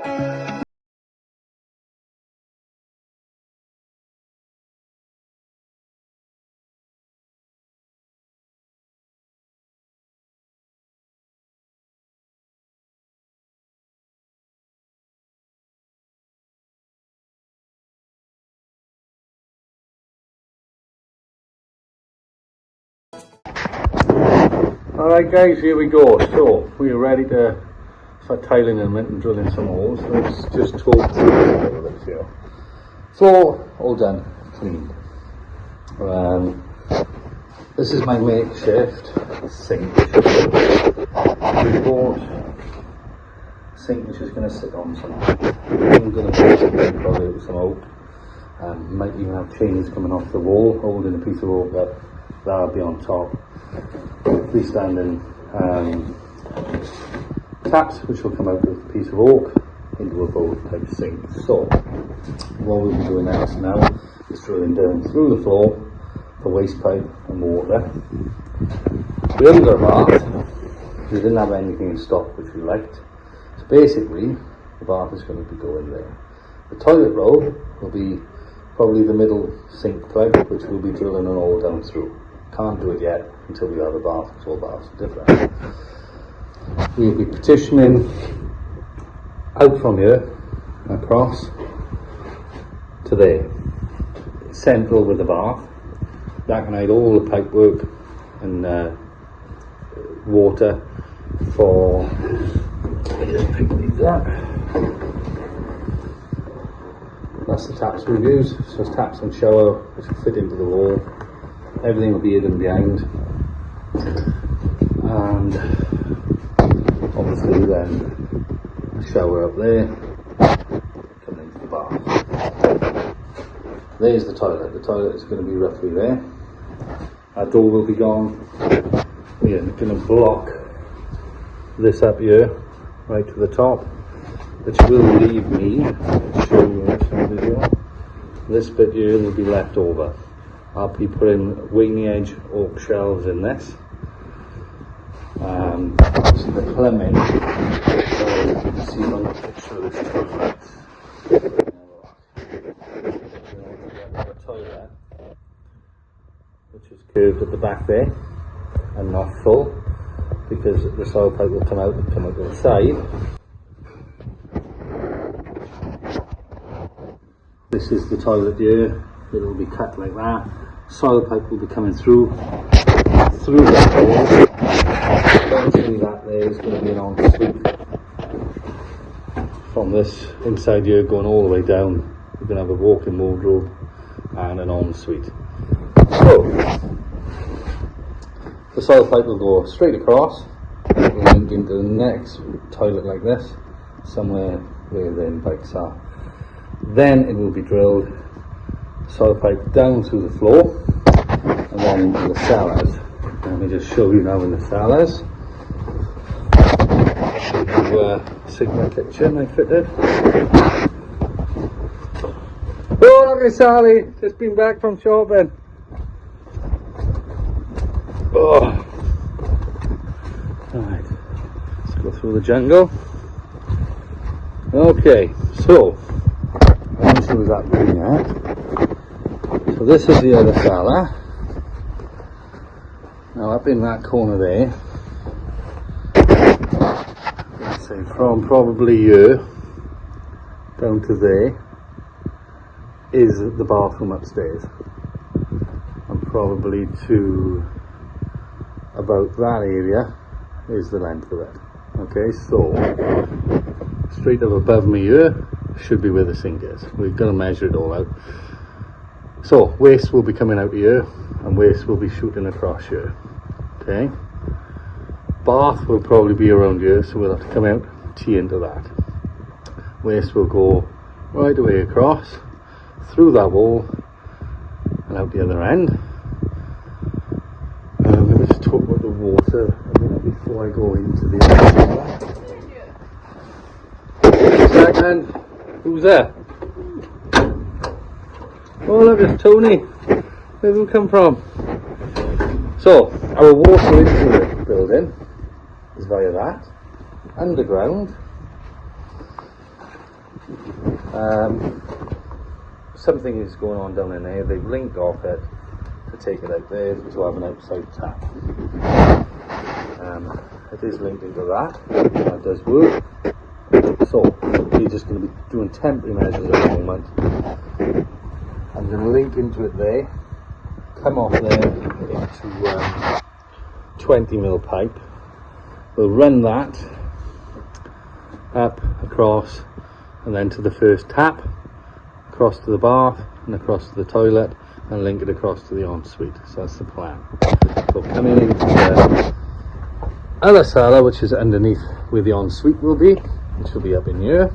Alright guys, here we go. So we're ready to start tiling in a minute and drilling some holes. Let's just talk through this here. Floor all done, cleaned. This is my makeshift sink. We bought a sink which is going to sit on something. I'm going to probably with some oak. Might even have chains coming off the wall, holding a piece of oak up. That'll be on top. Freestanding taps which will come out with a piece of oak into a bowl type sink. So what we'll be doing now is drilling down through the floor for waste pipe and water. We haven't got a bath, we didn't have anything in stock which we liked, so basically the bath is going to be going there. The toilet roll will be probably the middle sink plug which we'll be drilling an hole down through. Can't do it yet until we have a bath, because all baths are different. We'll be petitioning out from here, across to there, central with the bath. That can hide all the pipe work and water for, just pick these up. That's the taps we've used, so it's taps and shower which will fit into the wall. Everything will be hidden behind, and obviously then a shower up there, coming into the bath. There's the toilet. The toilet is going to be roughly there. Our door will be gone. We're going to block this up here, right to the top, which will leave me, I'll show you next video, this bit here will be left over. I'll be putting wing edge oak shelves in this. So the plumbing, so you can see on the picture of this toilet. The toilet, which is curved at the back there and not full, because the soil pipe will come out to the side. This is the toilet here. It will be cut like that. Soil pipe will be coming through that hole. Eventually that there is going to be an ensuite. From this inside here going all the way down, we're going to have a walk-in wardrobe and an ensuite. So the soil pipe will go straight across, it will link into the next toilet like this, somewhere where the impacts are. Then it will be drilled, soil pipe down through the floor, and then into the cellars. Let me just show you now in the cellars. Sigma kitchen I fitted. Oh, look at Sally, just been back from shopping. Oh. Alright, let's go through the jungle. Okay, so let me see what that doing at. So this is the other cellar. Now up in that corner there, let's say from probably here down to there is the bathroom upstairs, and probably to about that area is the length of it. Okay, so straight up above me here should be where the sink is. We're going to measure it all out. So waste will be coming out here and waste will be shooting across here. Okay, bath will probably be around here, so we'll have to come out, tee into that. Waste will go right away across, through that wall and out the other end. Let me just talk about the water a minute before I go into the other. Second, who's there? Oh look, it's Tony. Where did we come from? So, our water into the building is via that, underground, Something is going on down in there. They've linked off it to take it out there to have an outside tap. It is linked into that. That does work. So we're just going to be doing temporary measures at the moment. I'm going to link into it there, come off there into 20mm pipe. We'll run that up, across, and then to the first tap, across to the bath, and across to the toilet, and link it across to the ensuite. So that's the plan. So coming into the other cellar, which is underneath where the ensuite will be, which will be up in here.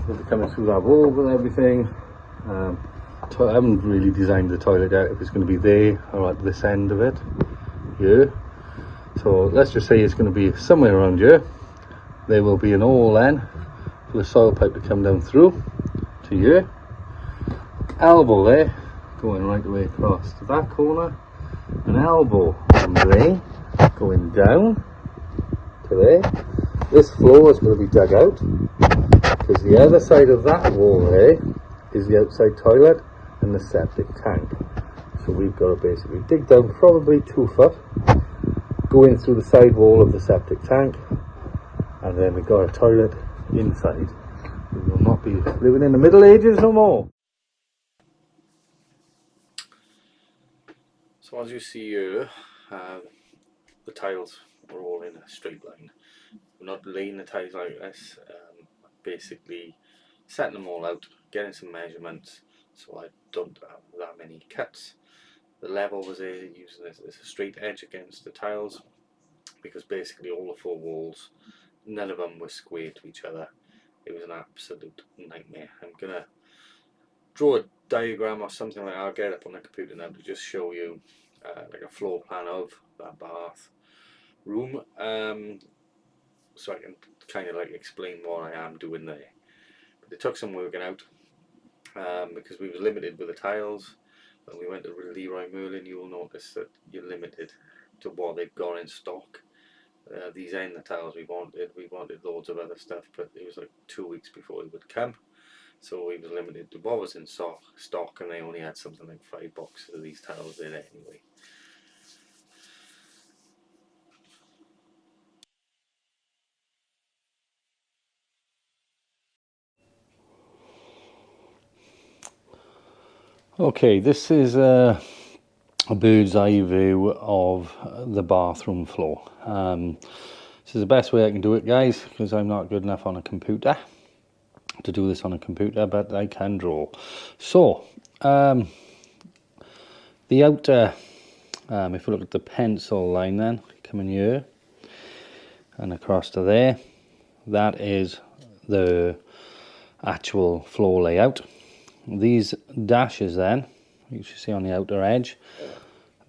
We'll be coming through that wall and everything. I haven't really designed the toilet yet, if it's going to be there or at this end of it, here. So let's just say it's going to be somewhere around here. There will be an hole then for the soil pipe to come down through to here. Elbow there, going right the way across to that corner. An elbow from there, going down to there. This floor is going to be dug out, because the other side of that wall there is the outside toilet and the septic tank. So we've got to basically dig down probably 2 foot, go in through the side wall of the septic tank, and then we've got a toilet inside. We will not be living in the Middle Ages no more. So as you see here, the tiles are all in a straight line. We're not laying the tiles like this, basically setting them all out, getting some measurements so I don't have that many cuts. The level was there, using this as a straight edge against the tiles, because basically all the 4 walls, none of them were square to each other. It was an absolute nightmare. I'm gonna draw a diagram or something like that. I'll get it up on the computer now to just show you like a floor plan of that bath room, so I can kind of like explain what I am doing there. But it took some working out, because we were limited with the tiles. When we went to Leroy Merlin, you will notice that you're limited to what they've got in stock. These ain't the tiles we wanted. We wanted loads of other stuff, but it was like 2 weeks before it would come. So we were limited to what was in stock, and they only had something like 5 boxes of these tiles in anyway. Okay, this is a bird's eye view of the bathroom floor. This is the best way I can do it, guys, because I'm not good enough on a computer to do this on a computer, but I can draw. So the outer, if we look at the pencil line, then coming here and across to there, that is the actual floor layout. These dashes then, you should see on the outer edge,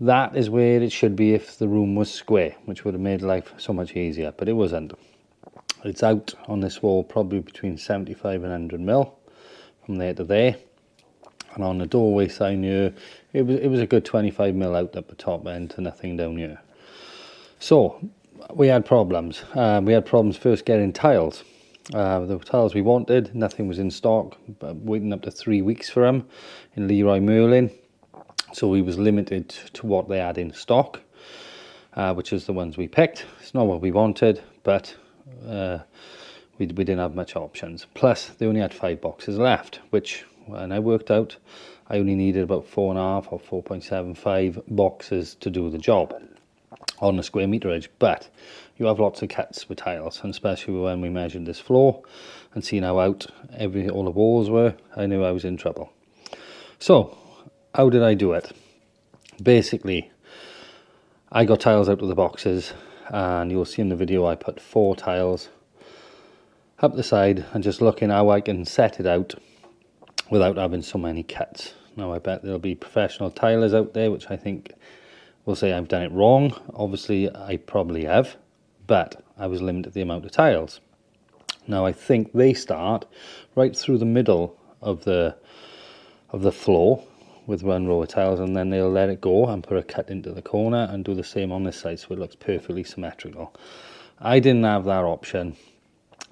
that is where it should be if the room was square, which would have made life so much easier, but it wasn't. It's out on this wall probably between 75 and 100 mil from there to there, and on the doorway sign here, it was a good 25 mil out at the top end to nothing down here. So we had problems. We had problems first getting tiles. The tiles we wanted, nothing was in stock, but waiting up to 3 weeks for them in Leroy Merlin. So we was limited to what they had in stock, which is the ones we picked. It's not what we wanted, but we didn't have much options. Plus, they only had 5 boxes left, which, when I worked out, I only needed about 4.5 or 4.75 boxes to do the job on the square meter edge. But you have lots of cuts with tiles, and especially when we measured this floor and seen how out all the walls were, I knew I was in trouble. So how did I do it? Basically, I got tiles out of the boxes, and you'll see in the video I put 4 tiles up the side, and just looking how I can set it out without having so many cuts. Now I bet there'll be professional tilers out there which I think will say I've done it wrong. Obviously I probably have, but I was limited to the amount of tiles. Now I think they start right through the middle of the floor with 1 row of tiles, and then they'll let it go and put a cut into the corner and do the same on this side, so it looks perfectly symmetrical. I didn't have that option,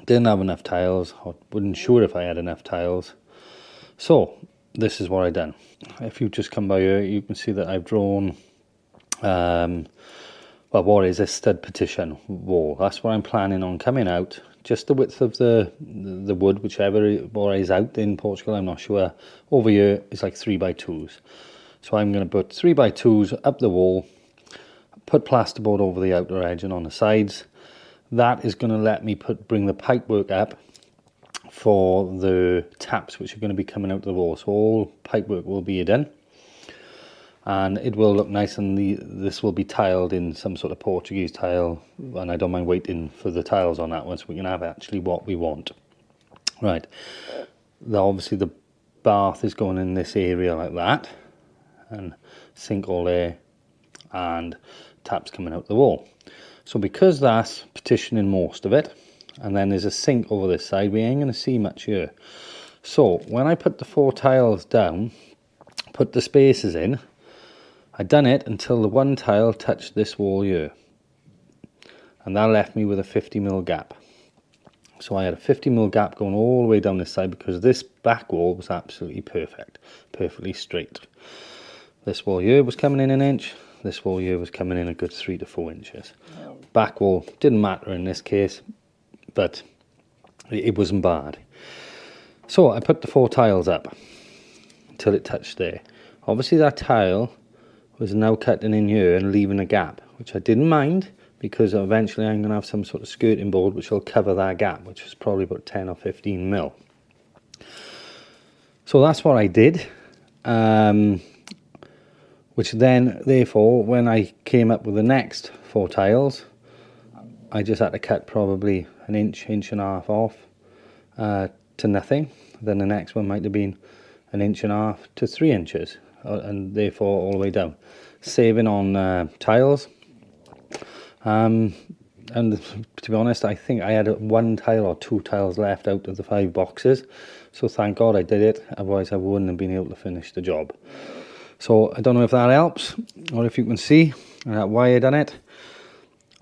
Didn't have enough tiles. I wasn't sure if I had enough tiles. So this is what I done. If you just come by here, you can see that I've drawn well, what is a stud partition wall. That's what I'm planning on coming out. Just the width of the wood, whichever is out in Portugal, I'm not sure. Over here is like 3x2s. So I'm going to put 3x2s up the wall, put plasterboard over the outer edge and on the sides. That is going to let me bring the pipework up for the taps, which are going to be coming out of the wall. So all pipework will be done, and it will look nice, and this will be tiled in some sort of Portuguese tile, and I don't mind waiting for the tiles on that one so we can have actually what we want. Right, obviously the bath is going in this area like that, and sink all there, and taps coming out the wall. So because that's partitioning most of it, and then there's a sink over this side, we ain't going to see much here. So when I put the 4 tiles down, put the spaces in, I done it until the one tile touched this wall here, and that left me with a 50mm gap. So I had a 50mm gap going all the way down this side, because this back wall was absolutely perfect, perfectly straight. This wall here was coming in an inch, this wall here was coming in a good 3 to 4 inches. Back wall didn't matter in this case, but it wasn't bad. So I put the 4 tiles up until it touched there. Obviously that tile was now cutting in here and leaving a gap, which I didn't mind, because eventually I'm going to have some sort of skirting board which will cover that gap, which is probably about 10 or 15mm. So that's what I did, which then, therefore, when I came up with the next 4 tiles, I just had to cut probably an inch, inch and a half off to nothing. Then the next one might have been an inch and a half to 3 inches, and therefore all the way down, saving on tiles. And to be honest, I think I had 1 tile or 2 tiles left out of the 5 boxes, so thank God I did it, otherwise I wouldn't have been able to finish the job. So I don't know if that helps, or if you can see why I done it.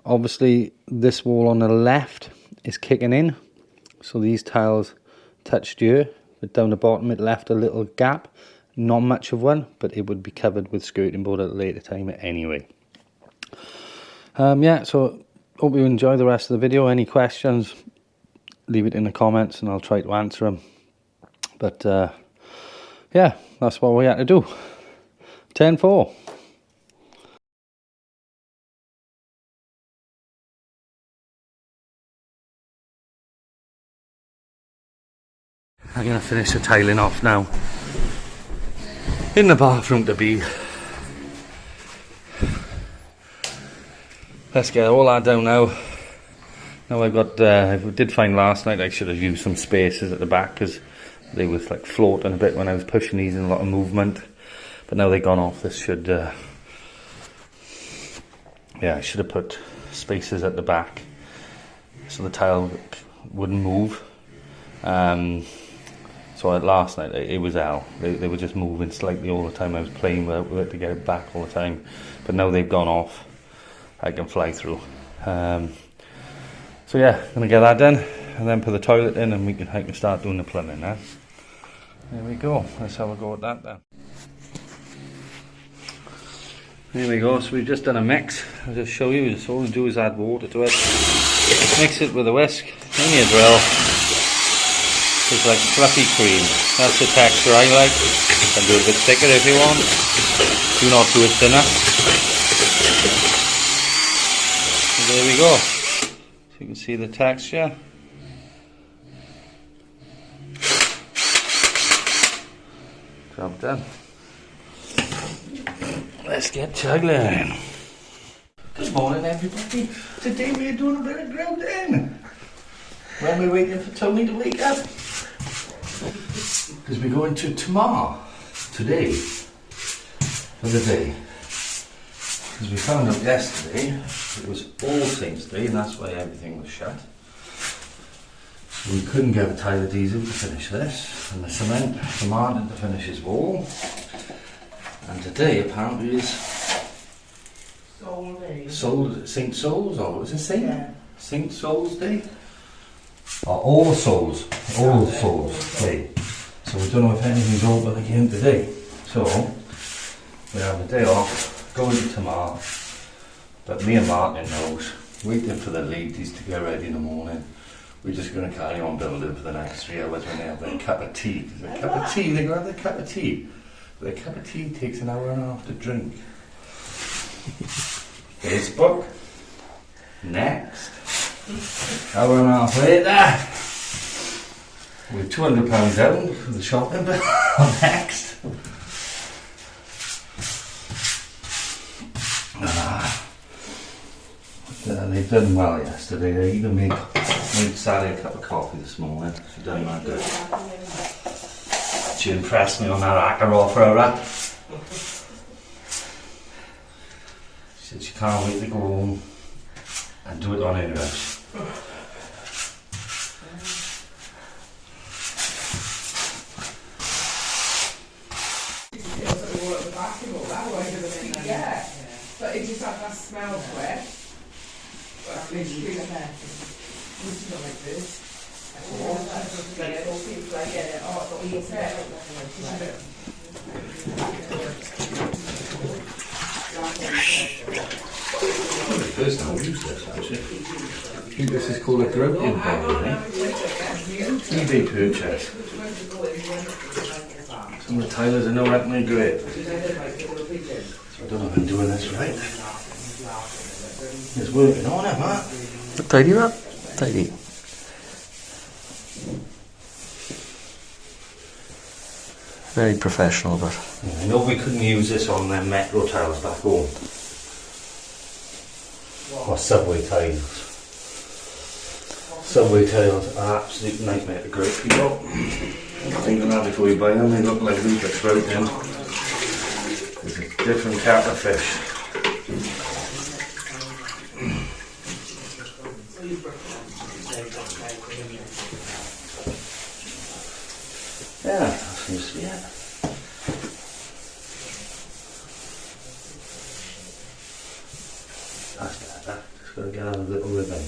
Obviously this wall on the left is kicking in, so these tiles touched here, but down the bottom it left a little gap, not much of one, but it would be covered with skirting board at a later time anyway. Yeah, so hope you enjoy the rest of the video. Any questions, leave it in the comments and I'll try to answer them. But yeah, that's what we had to do. 10-4. I'm going to finish the tiling off now. In the bathroom to be. Let's get all that down now. Now I've got, I did find last night I should have used some spaces at the back, because they was like floating a bit when I was pushing these, and a lot of movement. But now they've gone off, this should, yeah, I should have put spaces at the back so the tile wouldn't move. So last night it was hell. They were just moving slightly all the time. I was playing with it to get it back all the time. But now they've gone off, I can fly through. So yeah, gonna get that done, and then put the toilet in, and I can start doing the plumbing now. There we go. Let's have a go at that then. There we go. So we've just done a mix. I'll just show you. All we do is add water to it. Mix it with a whisk. Then you drill. It's like fluffy cream. That's the texture I like. You can do it a bit thicker if you want. Do not do it thinner. So there we go. So you can see the texture. Job done. Let's get juggling. Good morning everybody. Today we're doing a bit of grouting. When we're waiting for Tony to wake up. Because we're going to Tamar today for the day. Because we found out yesterday it was All Saints Day, and that's why everything was shut. So we couldn't get a Tyler Diesel to finish this, and the cement demanded to finish his wall. And today apparently is Soul Day. Saint Souls, or was it Saint? Yeah. Saint Souls Day? are all souls day. So we don't know if anything's open again today. So we have a day off, going to tomorrow. But me and Martin knows, waiting for the ladies to get ready in the morning. We're just going to carry on building for the next 3 hours when they have their cup of tea. Their cup of tea, they're going to have their cup of tea. Their cup of tea takes an hour and a half to drink. Facebook. Next. Hour and a half later. We're £200 down for the shopping bill. Next. They've done well yesterday. They even made Sally a cup of coffee this morning. She done that good. She impressed me on that Aperol for her wrap. She said she can't wait to go home and do it on her rush. Yeah, but it just had that smell to it. But I literally like this. First time I've used this actually. I think this is called a Grouting probably. eBay purchase. Some of the tilers are no recommend great. So I don't know if I'm doing this right. It's working on it, Matt. Tidy that? Tidy. Very professional, but I know we couldn't use this on them metro tiles back home. Or subway tiles. Subway tiles are an absolute nightmare to grate people. Think of that before you buy them, they look like rootlets right in. There's a different kettle of fish. Yeah, that seems to be it. That's better. Just got to get out a little ribbon.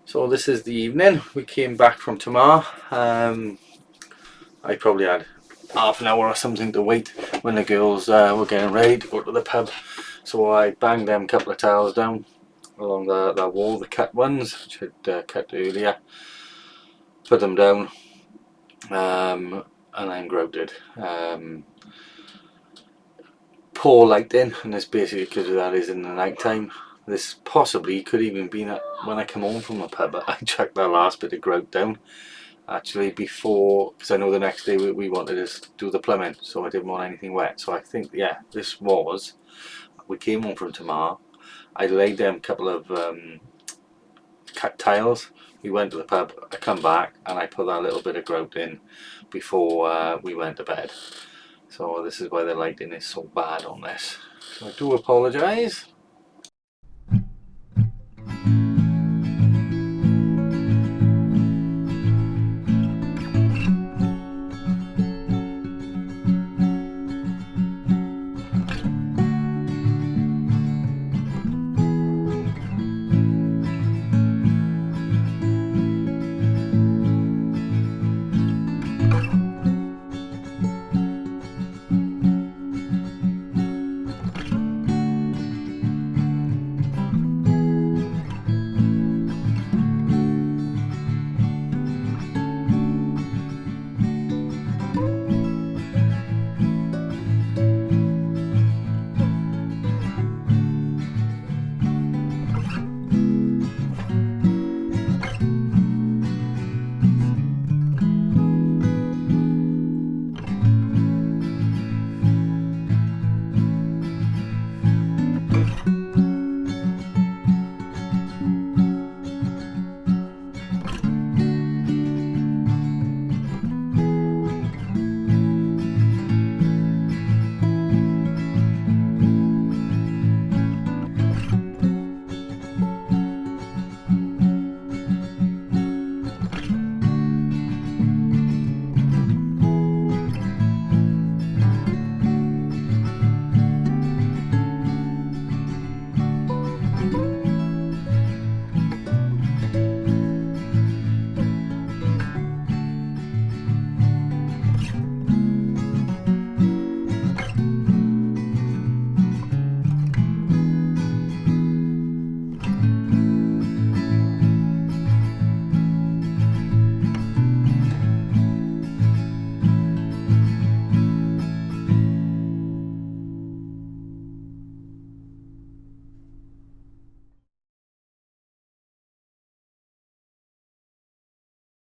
So this is the evening. We came back from Tamar. I probably had half an hour or something to wait when the girls were getting ready to go to the pub. So I banged them couple of tiles down along the wall, the cut ones, which I'd cut earlier. Put them down and then grouted. Poor lighting, and it's basically because that is in the night time. This possibly could even be when I come home from the pub. I chucked that last bit of grout down actually before, because I know the next day we wanted to do the plumbing, so I didn't want anything wet. So I think, yeah, this was, we came home from Tamar, I laid them a couple of cut tiles, we went to the pub, I come back and I put that little bit of grout in before we went to bed. So this is why the lighting is so bad on this. So I do apologise.